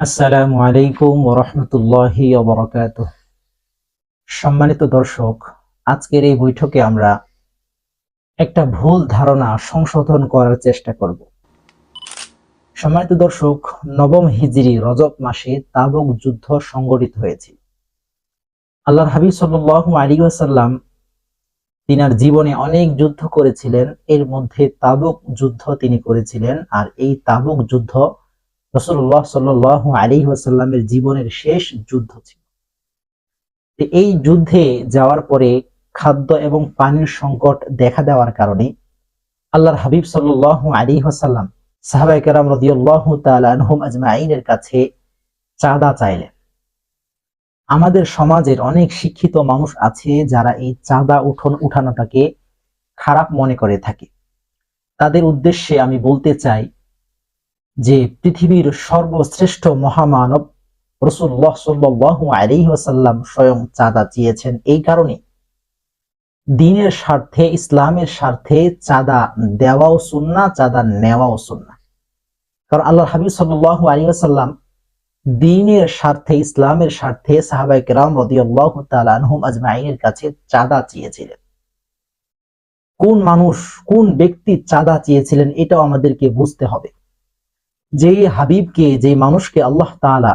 আসসালামু আলাইকুম ওয়া রাহমাতুল্লাহি ওয়া বারাকাতুহু। সম্মানিত দর্শক, আজকের এই বৈঠকে আমরা একটা ভুল ধারণা সংশোধন করার চেষ্টা করব। সম্মানিত দর্শক, নবম হিজরি রজব মাসে তাবুক যুদ্ধ সংঘটিত হয়েছে। আল্লাহর হাবিব সাল্লাল্লাহু আলাইহি ওয়াসাল্লাম তিনার জীবনে অনেক যুদ্ধ করেছিলেন, এর মধ্যে তাবুক যুদ্ধ তিনি করেছিলেন। আর এই তাবুক যুদ্ধ রাসূলুল্লাহ সাল্লাল্লাহু আলাইহি ওয়াসাল্লামের জীবনের শেষ যুদ্ধ ছিল। এই যুদ্ধে যাওয়ার পরে খাদ্য এবং পানির সংকট দেখা দেওয়ার কারণে আল্লাহর হাবিব সাল্লাল্লাহু আলাইহি ওয়াসাল্লাম সাহাবায়ে কেরাম রাদিয়াল্লাহু তাআলা আনহুম আজমাইনের কাছে চাঁদা চাইলেন। আমাদের সমাজের অনেক শিক্ষিত মানুষ আছে যারা এই চাঁদা উঠানোটাকে খারাপ মনে করে থাকে। তাদের উদ্দেশ্যে আমি বলতে চাই যে পৃথিবীর সর্বশ্রেষ্ঠ মহামানব রাসূলুল্লাহ সাল্লাল্লাহু আলাইহি ওয়াসাল্লাম স্বয়ং চাঁদা চেয়েছেন। এই কারণে দ্বীনের স্বার্থে, ইসলামের স্বার্থে চাঁদা দেওয়াও সুন্নাহ, চাঁদা নেওয়াও সুন্নাহ। কারণ আল্লাহর হাবিব সাল্লাল্লাহু আলাইহি ওয়াসাল্লাম দ্বীনের স্বার্থে, ইসলামের স্বার্থে সাহাবায়ে কেরাম রাদিয়াল্লাহু তাআলা আনহুম আজমাইনের কাছে চাঁদা চেয়েছিলেন। কোন মানুষ, কোন ব্যক্তি চাঁদা চেয়েছিলেন এটাও আমাদেরকে বুঝতে হবে। যে হাবিবকে, যে মানুষকে আল্লাহ তাআলা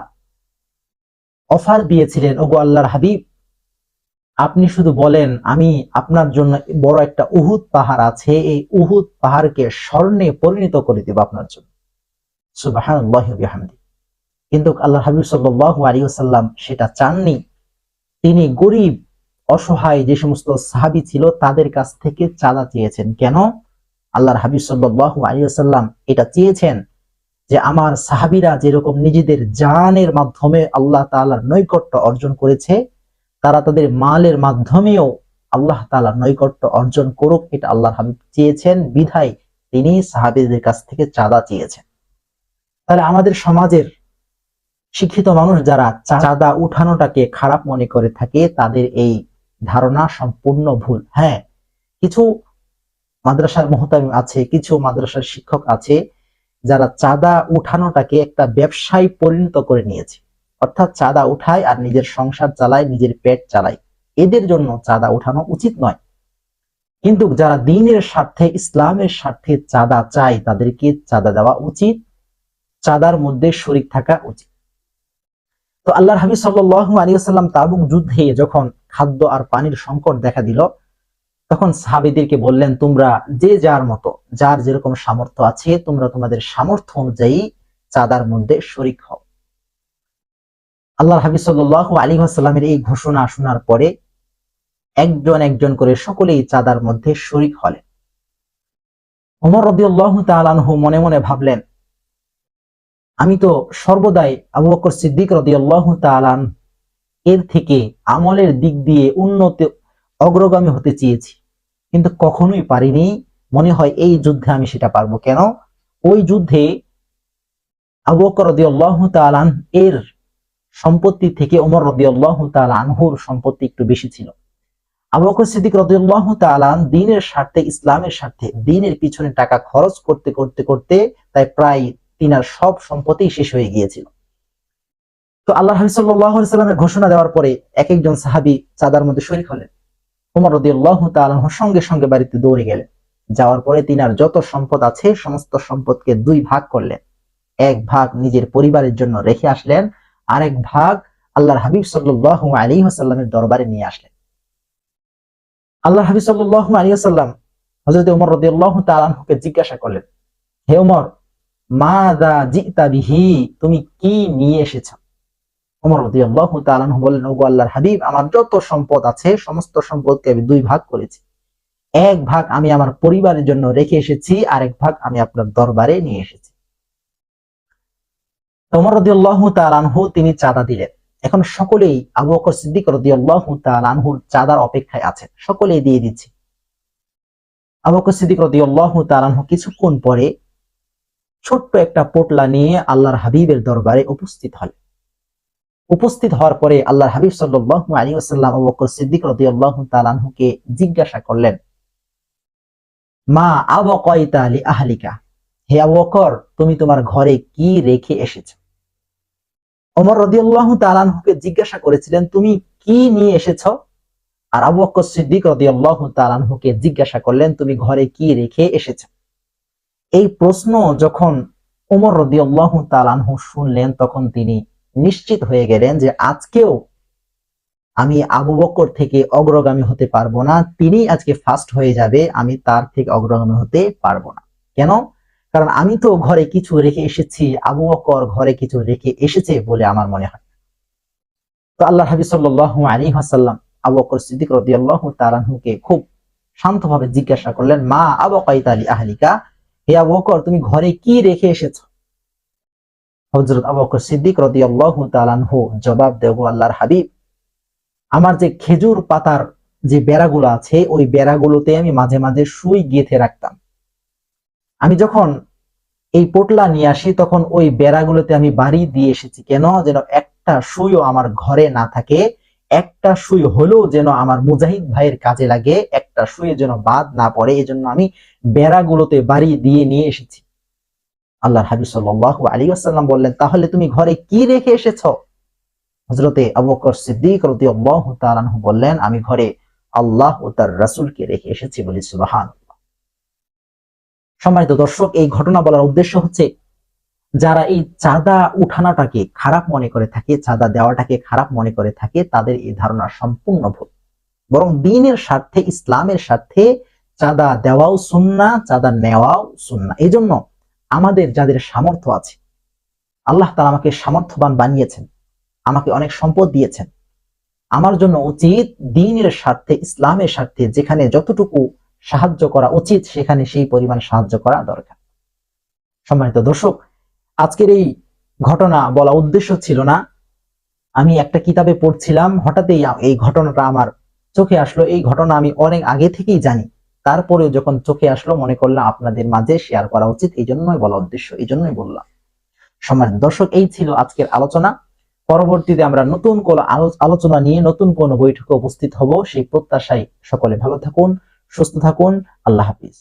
অফার দিয়েছিলেন, ওগো আল্লাহর হাবিব, আপনি শুধু বলেন, আমি আপনার জন্য বড় একটা উহুদ পাহাড় আছে, এই উহুদ পাহাড়কে স্বর্ণে পরিণত করে দেব আপনার জন্য। সুবহানাল্লাহি ওয়া বিহামদিহি। কিন্তু আল্লাহর হাবিব সাল্লাল্লাহু আলাইহি ওয়াসাল্লাম সেটা চাননি। তিনি গরীব, অসহায় যে সমস্ত সাহাবী ছিল তাদের কাছ থেকে চাঁদা চেয়েছেন। কেন? আল্লাহর হাবিব সাল্লাল্লাহু আলাইহি ওয়াসাল্লাম এটা চেয়েছেন যে আমার সাহাবীরা যেরকম নিজেদের জানের মাধ্যমে আল্লাহ তাআলার নৈকট্য অর্জন করেছে, তারা তাদের মালের মাধ্যমেও আল্লাহ তাআলার নৈকট্য অর্জন করুক, এটা আল্লাহর হাবিব চেয়েছেন। বিধায় তিনি সাহাবীদের কাছ থেকে চাঁদা চেয়েছেন। তাহলে আমাদের সমাজের শিক্ষিত মানুষ যারা চাঁদা উঠানোটাকে খারাপ মনে করে থাকে, তাদের এই ধারণা সম্পূর্ণ ভুল। হ্যাঁ, কিছু মাদ্রাসার মুহতামিম আছে, কিছু মাদ্রাসার শিক্ষক আছে যারা চাঁদা উঠানোটাকে একটা ব্যবসায় পরিণত করে নিয়েছে। অর্থাৎ চাঁদা উঠায় আর নিজের সংসার চালায়, নিজের পেট চালায়। এদের জন্য চাঁদা উঠানো উচিত নয়। কিন্তু যারা দ্বীনের স্বার্থে, ইসলামের স্বার্থে চাঁদা চায়, তাদেরকে চাঁদা দেওয়া উচিত, চাঁদার মধ্যে শরীক থাকা উচিত। তো আল্লাহর হাবিব সাল্লাল্লাহু আলাইহি ওয়াসাল্লাম তাবুক যুদ্ধে যখন খাদ্য আর পানির সংকট দেখা দিল, তখন সাহাবীদেরকে বললেন, তোমরা যে যার মতো, যার যেরকম সামর্থ্য আছে, তোমরা তোমাদের সামর্থ্য অনুযায়ী চাঁদার মধ্যে শরীক হও। আল্লাহর হাবিব সাল্লাল্লাহু আলাইহি ওয়াসাল্লামের এই ঘোষণা শোনার পরে একজন একজন করে সকলেই চাঁদার মধ্যে শরীক হলেন। ওমর রাদিয়াল্লাহু তাআলা আনহু মনে মনে ভাবলেন, আমি তো সর্বদাই আবু বকর সিদ্দিক রাদিয়াল্লাহু তাআলা এর থেকে আমলের দিক দিয়ে উন্নত, অগ্রগামী হতে চেয়েছি, কিন্তু কখনোই পারিনি। মনে হয় এই যুদ্ধে আমি সেটা পারবো। কেন? ওই যুদ্ধে আবু বকর রাদিয়াল্লাহু তাআলা এর সম্পত্তি থেকে ওমর রাদিয়াল্লাহু তাআলা আনহুর সম্পত্তি একটু বেশি ছিল। আবু বকর সিদ্দিক রাদিয়াল্লাহু তাআলা দ্বীনের স্বার্থে, ইসলামের স্বার্থে দ্বীনের পিছনে টাকা খরচ করতে করতে করতে তাই প্রায় তিনার সব সম্পত্তি শেষ হয়ে গিয়েছিল। তো আল্লাহ হাবিব সাল্লাল্লাহু আলাইহি ওয়াসাল্লামের ঘোষণা দেওয়ার পরে এক একজন সাহাবী চাঁদার মধ্যে শরীক হলেন। ওমর রাদিয়াল্লাহু তাআলা সঙ্গে সঙ্গে বাড়িতে দৌড়ে গেলেন। যাওয়ার পরে তিনার যত সম্পদ আছে সমস্ত সম্পদকে দুই ভাগ করলেন। এক ভাগ নিজের পরিবারের জন্য রেখে আসলেন, আরেক ভাগ আল্লাহর হাবিব সাল্লাল্লাহু আলাইহি ওয়াসাল্লামের দরবারে নিয়ে আসলেন। আল্লাহর হাবিব সাল্লাল্লাহু আলাইহি ওয়াসাল্লাম হযরত ওমর রাদিয়াল্লাহু তাআলা আনহুকে জিজ্ঞাসা করলেন, হে ওমর, মাযা জিতা বিহি, তুমি কি নিয়ে এসেছো? ওমর রাদিয়াল্লাহু তাআলা আনহু বললেন, ওগো আল্লাহর হাবিব, আমার যত সম্পদ আছে সমস্ত সম্পদকে আমি দুই ভাগ করেছি। এক ভাগ আমি আমার পরিবারের জন্য রেখে এসেছি, আরেক ভাগ আমি আপনার দরবারে নিয়ে এসেছি। ওমর রাদিয়াল্লাহু তাআলা আনহু তিনি চাঁদা দিলেন। এখন সকলেই আবু বকর সিদ্দিক রাদিয়াল্লাহু তাআলা আনহুর চাঁদার অপেক্ষায় আছেন, সকলেই দিয়ে দিচ্ছে। আবু বকর সিদ্দিক রাদিয়াল্লাহু তাআলা আনহু কিছুক্ষণ পরে ছোট্ট একটা পোটলা নিয়ে আল্লাহর হাবিবের দরবারে উপস্থিত হলেন। উপস্থিত হওয়ার পরে আল্লাহর হাবিব সাল্লাল্লাহু আলাইহি ওয়াসাল্লাম আবু বকর সিদ্দিক রাদিয়াল্লাহু তাআলা আনহুকে জিজ্ঞাসা করলেন, মা আবকাইতা লি আহলিকা, হে আবু বকর, তুমি তোমার ঘরে কি রেখে এসেছো? ওমর রাদিয়াল্লাহু তাআলা আনহুকে জিজ্ঞাসা করেছিলেন, তুমি কি নিয়ে এসেছো? আর আবু বকর সিদ্দিক রাদিয়াল্লাহু তাআলা আনহুকে জিজ্ঞাসা করলেন, তুমি ঘরে কি রেখে এসেছো? এই প্রশ্ন যখন ওমর রাদিয়াল্লাহু তাআলা আনহু শুনলেন, তখন তিনি নিশ্চিত হয়ে গেলেন যে আজকেও আমি আবু বকর থেকে অগ্রগামী হতে পারবো না, তিনি আজকে ফার্স্ট হয়ে যাবে, আমি তার থেকে অগ্রগামী হতে পারবো না। কেন? কারণ আমি তো ঘরে কিছু রেখে এসেছি, আবু বকর ঘরে কিছু রেখে এসেছে বলে আমার মনে হয়। তো আল্লাহ হাবিব সাল্লাল্লাহু আলাইহি ওয়াসাল্লাম আবু বকর সিদ্দিক রাদিয়াল্লাহু তাআলা আনহুকে খুব শান্তভাবে জিজ্ঞাসা করলেন, মা আবকাইতা লি আহলিকা, হে আবু বকর তুমি ঘরে কি রেখে এসেছো? হযরত আবু বকর সিদ্দিক রাদিয়াল্লাহু তাআলা আনহু জবাব দেব, আল্লাহর হাবিব, আমার যে খেজুর পাতার যে বেড়াগুলো আছে, ওই বেড়াগুলোতে আমি মাঝে মাঝে সুই গেঁথে রাখতাম। আমি যখন এই পোটলা নিয়ে আসি, তখন ওই বেড়াগুলোতে আমি বাড়ি দিয়ে এসেছি, কেন? যেন একটা সুইও আমার ঘরে না থাকে, একটা সুই হলেও যেন আমার মুজাহিদ ভাইয়ের কাজে লাগে, একটা সুই যেন বাদ না পড়ে, এজন্য আমি বেড়াগুলোতে বাড়ি দিয়ে নিয়ে এসেছি। আল্লাহর হাবিব সাল্লাল্লাহু আলাইহি ওয়াসাল্লাম বললেন, তাহলে তুমি ঘরে কি রেখে এসেছো? হযরতে আবু বকর সিদ্দিক রাদিয়াল্লাহু তাআলা আনহু বললেন, আমি ঘরে আল্লাহ ও তার রাসূলকে রেখে এসেছি। বলি সুবহানাল্লাহ। সম্মানিত দর্শক, এই ঘটনা বলার উদ্দেশ্য হচ্ছে, যারা এই চাঁদা উঠানোটাকে খারাপ মনে করে থাকে, চাঁদা দেওয়াটাকে খারাপ মনে করে থাকে, তাদের এই ধারণা সম্পূর্ণ ভুল। বরং দ্বীনের স্বার্থে, ইসলামের স্বার্থে চাঁদা দেওয়াও সুন্নাহ, চাঁদা নেওয়াও সুন্নাহ। এই জন্য আমাদের যাদের সামর্থ্য আছে, আল্লাহ তাআলা আমাকে সামর্থ্যবান বানিয়েছেন, আমাকে অনেক সম্পদ দিয়েছেন, আমার জন্য উচিত দ্বীনের স্বার্থে, ইসলামের স্বার্থে যেখানে যতটুকু সাহায্য করা উচিত, সেখানে সেই পরিমাণ সাহায্য করা দরকার। সম্মানিত দর্শক, আজকের এই ঘটনা বলা উদ্দেশ্য ছিল না। আমি একটা কিতাবে পড়ছিলাম, হঠাৎই এই ঘটনাটা আমার চোখে আসলো। এই ঘটনা আমি অনেক আগে থেকেই জানি, তারপরেও যখন চোখে আসলো মনে করলাম আপনাদের মাঝে শেয়ার করা উচিত, এই জন্যই বলা উদ্দেশ্য, এই জন্যই বললাম। সম্মানিত দর্শক, এই ছিল আজকের আলোচনা। পরবর্তীতে আমরা নতুন কোন আলোচনা নিয়ে নতুন কোন বৈঠকে উপস্থিত হব, সেই প্রত্যাশায় সকলে ভালো থাকুন, সুস্থ থাকুন। আল্লাহ হাফিজ।